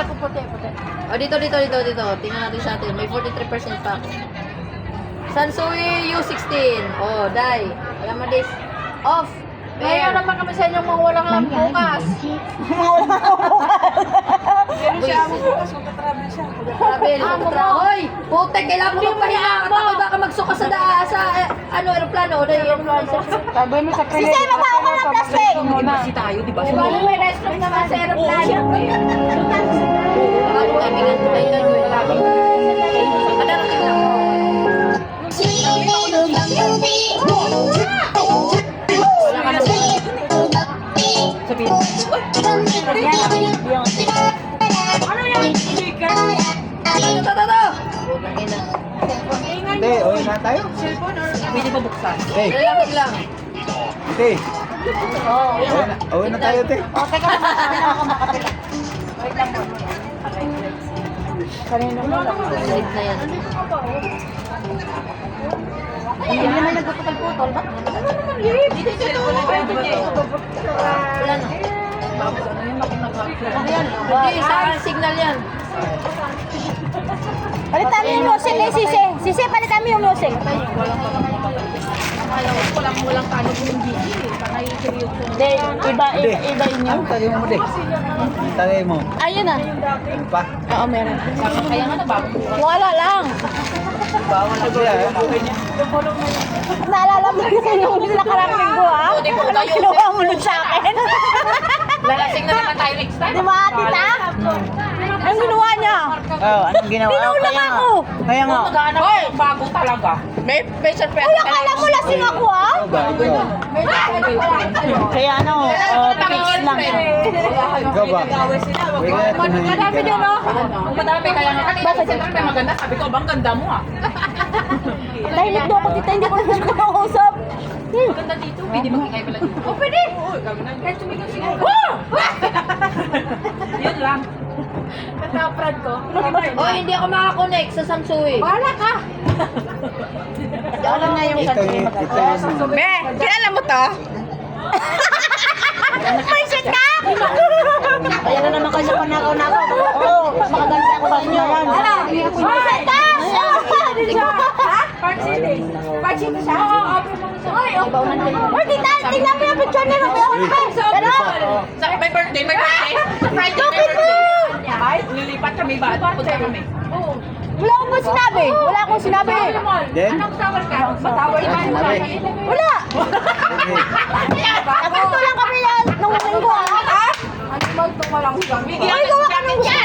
puputi. O, dito. Tingnan natin sa atin. May 43% pa ako. Sansui U16. O, die. Alam mo this. Off. Ngayon naman kami sa inyong mga walang ang bukas. Ganun siya ang bukas, magka-travel siya. Travel. Hoy! Putek, kailangan mo magpahinga. Katakot baka magsuka sa aeroplano. Sabi mo sa Sisi, mabaho ka ng plastic! Kasi tayo, di ba? Di ba may restroom naman sa aeroplano? Kami nga tumayo ka doon. Kadarating lang. Sabihin. Ano yan? Chicken? Ito. Putang ina. Hindi, uwi na tayo. Cellphone or... Pwede ba buksan? Hey, Lalapit lang. hindi. Uwi na tayo, te. O, teka lang, sabi na ako makapila. Wait lang po. Kanino mo lang. Live na yan. Hindi naman nagpuputol-putol. Ba't? Dito yung cellphone na pwede niya. Wala na. Ano yan? Hindi, sa signal yan. Palitan mo yung music eh, Sisi. Sisi, palitan mo yung music. Walang kano po yung gigi. Panay seryoso. Hindi, iba inyo. Ano tayo mo, te? Tayo mo. Ayun na. Ano pa? Oo, meron. Kaya nga nabago. Wala lang. Bawal na siya, eh. Naalala mo yung nakarang linggo, ha? Anong kinuha mo nun sa akin? Lalasing na naman tayo next time. Di ba, tita? Anong ginawa niya? Oh, anong ginawa? Tinulak ako. Kaya nga. Maghanap ng bago talaga. May surprise. Uy, akala mo lasing ako, ha? Kaya ano, fix lang. Ikaw ba? Madami dyan, no? Madami. Kaya nga kanina sa center may maganda. Sabi ko, bang ganda mo, ah. Tahimik do ako, tita. Hindi ko na makausap. Maganda dito. Pwede makikay pala dito. Oh, pwede. Kahit sumigaw siya. Woo! Yun lang. Nataprad ko. Oh, hindi ako makakonect sa Sansui. Bahala ka. Wala nga yung Ito yung... Be, kilala mo to? Mindset ka! Kaya na naman kayo sa panakaw-nakaw. Oo, makaganda ako sa inyo. Mindset ka! Ha? Park City. Park City siya? Oo, Oy, Uy, tita, tingnan mo yung picture ni Romeo. Pero, May birthday. Friday, may birthday. Ay, lilipat kami ba? Punta kami. Oo. wala akong sinabi. Wala akong sinabi. Then? Anong tawag ka? Matawag ka? Wala. Nagkito lang kami yan nung linggo, ha? Ano magtungo lang siya? Ay, gawa ka ng gusto.